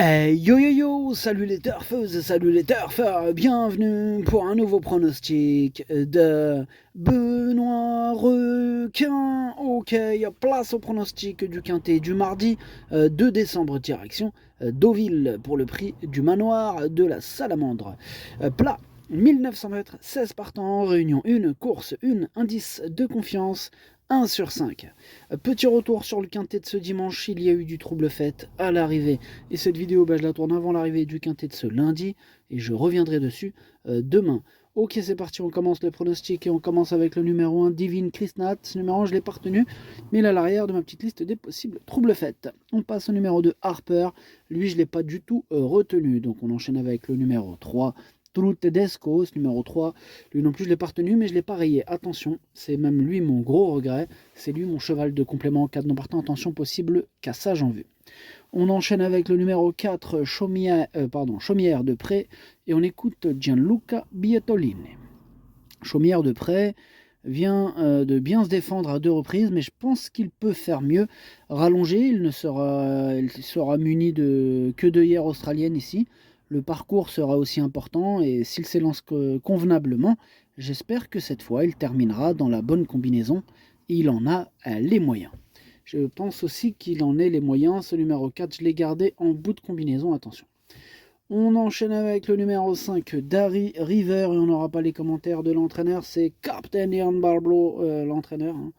Hey, yo yo yo, salut les turfeuses, salut les turfeurs, bienvenue pour un nouveau pronostic de Benoît Requin. Ok, place au pronostic du quintet du mardi 2 décembre, direction Deauville pour le prix du manoir de la Salamandre. Plat 1900 mètres, 16 partants, réunion 1, course 1, indice de confiance 1 sur 5. Petit retour sur le quintet de ce dimanche, il y a eu du trouble fait à l'arrivée. Et cette vidéo, je la tourne avant l'arrivée du quintet de ce lundi. Et je reviendrai dessus demain. Ok, c'est parti, on commence le pronostic et on commence avec le numéro 1, Divine Krishnat. Ce numéro 1, je ne l'ai pas retenu, mais il est à l'arrière de ma petite liste des possibles troubles faits. On passe au numéro 2, Harper. Lui, je ne l'ai pas du tout retenu. Donc on enchaîne avec le numéro 3, True Tedesco, ce numéro 3, lui non plus je ne l'ai pas retenu, mais je ne l'ai pas rayé. Attention, c'est même lui mon gros regret. C'est lui mon cheval de complément en cas de non partant. Attention, possible cassage en vue. On enchaîne avec le numéro 4, Chaumière de Pré, et on écoute Gianluca Bietolini. Chaumière de Pré vient de bien se défendre à 2 reprises, mais je pense qu'il peut faire mieux. Rallongé, il sera muni de queue d'œillère australienne ici. Le parcours sera aussi important et s'il s'élance convenablement, j'espère que cette fois il terminera dans la bonne combinaison. Il en a les moyens. Je pense aussi qu'il en ait les moyens. Ce numéro 4, je l'ai gardé en bout de combinaison, attention. On enchaîne avec le numéro 5, Dari River, et on n'aura pas les commentaires de l'entraîneur, c'est Captain Ian Barblow, l'entraîneur. Hein.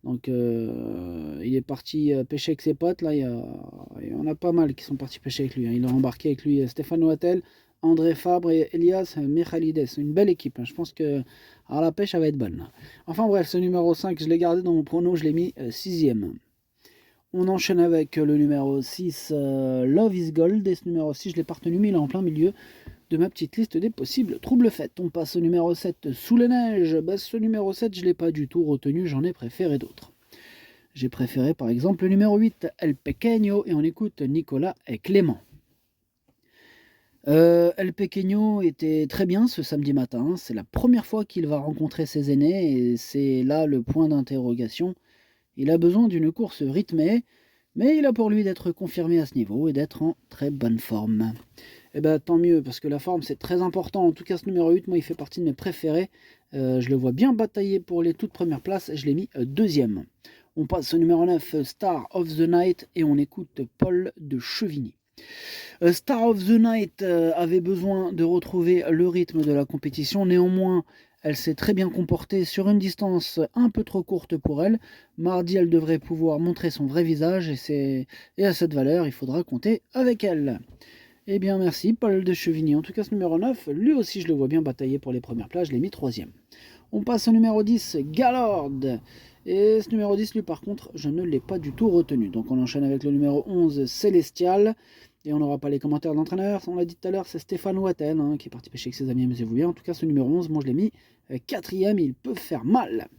Donc il est parti pêcher avec ses potes, là il y en a pas mal qui sont partis pêcher avec lui. Hein. Il a embarqué avec lui Stéphane Wattel, André Fabre et Elias Michalides. Une belle équipe, hein. Je pense que alors, la pêche ça va être bonne. Là. Enfin bref, ce numéro 5, je l'ai gardé dans mon prono, je l'ai mis 6ème. On enchaîne avec le numéro 6, Love is Gold. Et ce numéro 6, je l'ai pas retenu, mais il est en plein milieu de ma petite liste des possibles troubles faits. On passe au numéro 7, Sous les neiges. Ce numéro 7, je ne l'ai pas du tout retenu, j'en ai préféré d'autres. J'ai préféré par exemple le numéro 8, El Pequeño, et on écoute Nicolas et Clément. El Pequeño était très bien ce samedi matin. C'est la première fois qu'il va rencontrer ses aînés et c'est là le point d'interrogation. Il a besoin d'une course rythmée, mais il a pour lui d'être confirmé à ce niveau et d'être en très bonne forme. Eh bien tant mieux, parce que la forme c'est très important. En tout cas ce numéro 8, moi il fait partie de mes préférés. Je le vois bien batailler pour les toutes premières places, je l'ai mis 2ème. On passe au numéro 9, Star of the Night, et on écoute Paul de Chevigny. Star of the Night avait besoin de retrouver le rythme de la compétition, néanmoins elle s'est très bien comportée sur une distance un peu trop courte pour elle. Mardi, elle devrait pouvoir montrer son vrai visage et à cette valeur, il faudra compter avec elle. Eh bien, merci, Paul de Chevigny. En tout cas, ce numéro 9, lui aussi, je le vois bien batailler pour les premières places. Je l'ai mis 3ème. On passe au numéro 10, Galord. Et ce numéro 10, lui, par contre, je ne l'ai pas du tout retenu. Donc, on enchaîne avec le numéro 11, Célestial. Et on n'aura pas les commentaires de l'entraîneur. On l'a dit tout à l'heure, c'est Stéphane Wattel, hein, qui est parti pêcher avec ses amis, amusez-vous bien. En tout cas, ce numéro 11, moi, je l'ai mis 4ème. Il peut faire mal.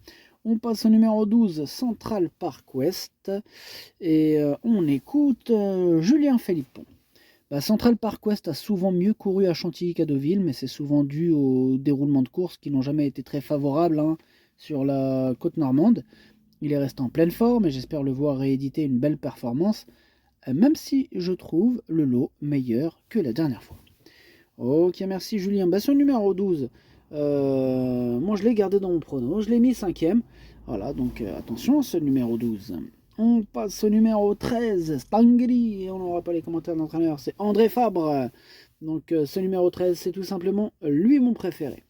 On passe au numéro 12, Central Park West. Et on écoute Julien Philippon. Central Park West a souvent mieux couru à Chantilly qu'à Deauville, mais c'est souvent dû au déroulement de course qui n'ont jamais été très favorables sur la côte normande. Il est resté en pleine forme et j'espère le voir rééditer une belle performance, même si je trouve le lot meilleur que la dernière fois. Ok, merci Julien. Ce numéro 12, moi je l'ai gardé dans mon prono, je l'ai mis 5ème. Voilà, donc attention, ce numéro 12. On passe au numéro 13, Stangri, et on n'aura pas les commentaires de l'entraîneur, c'est André Fabre. Donc ce numéro 13, c'est tout simplement lui mon préféré.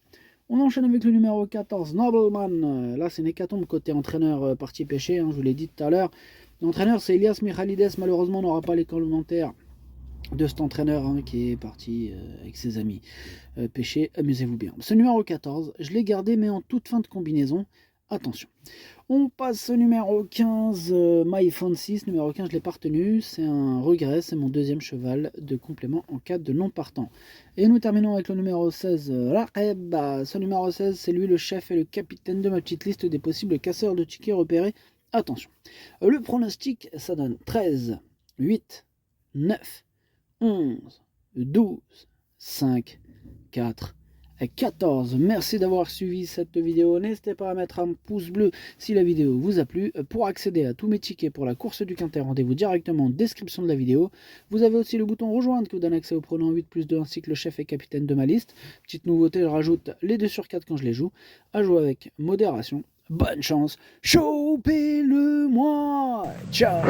On enchaîne avec le numéro 14, Nobleman. Là, c'est une hécatombe côté entraîneur parti pêcher, hein, je vous l'ai dit tout à l'heure. L'entraîneur, c'est Elias Michalides. Malheureusement, on n'aura pas les commentaires de cet entraîneur qui est parti avec ses amis pêcher. Amusez-vous bien. Ce numéro 14, je l'ai gardé, mais en toute fin de combinaison. Attention. On passe au numéro 15, My Fancy. Numéro 15, je ne l'ai pas retenu. C'est un regret. C'est mon 2ème cheval de complément en cas de non partant. Et nous terminons avec le numéro 16, Raqeb. Ce numéro 16, c'est lui le chef et le capitaine de ma petite liste des possibles casseurs de tickets repérés. Attention. Le pronostic, ça donne 13, 8, 9, 11, 12, 5, 4, 14. Merci d'avoir suivi cette vidéo. N'hésitez pas à mettre un pouce bleu si la vidéo vous a plu. Pour accéder à tous mes tickets pour la course du Quintet, rendez-vous directement en description de la vidéo. Vous avez aussi le bouton rejoindre qui vous donne accès au pronom 8+2 ainsi que le chef et capitaine de ma liste. Petite nouveauté, je rajoute les 2 sur 4 quand je les joue. À jouer avec modération. Bonne chance, chopez-le moi. Ciao.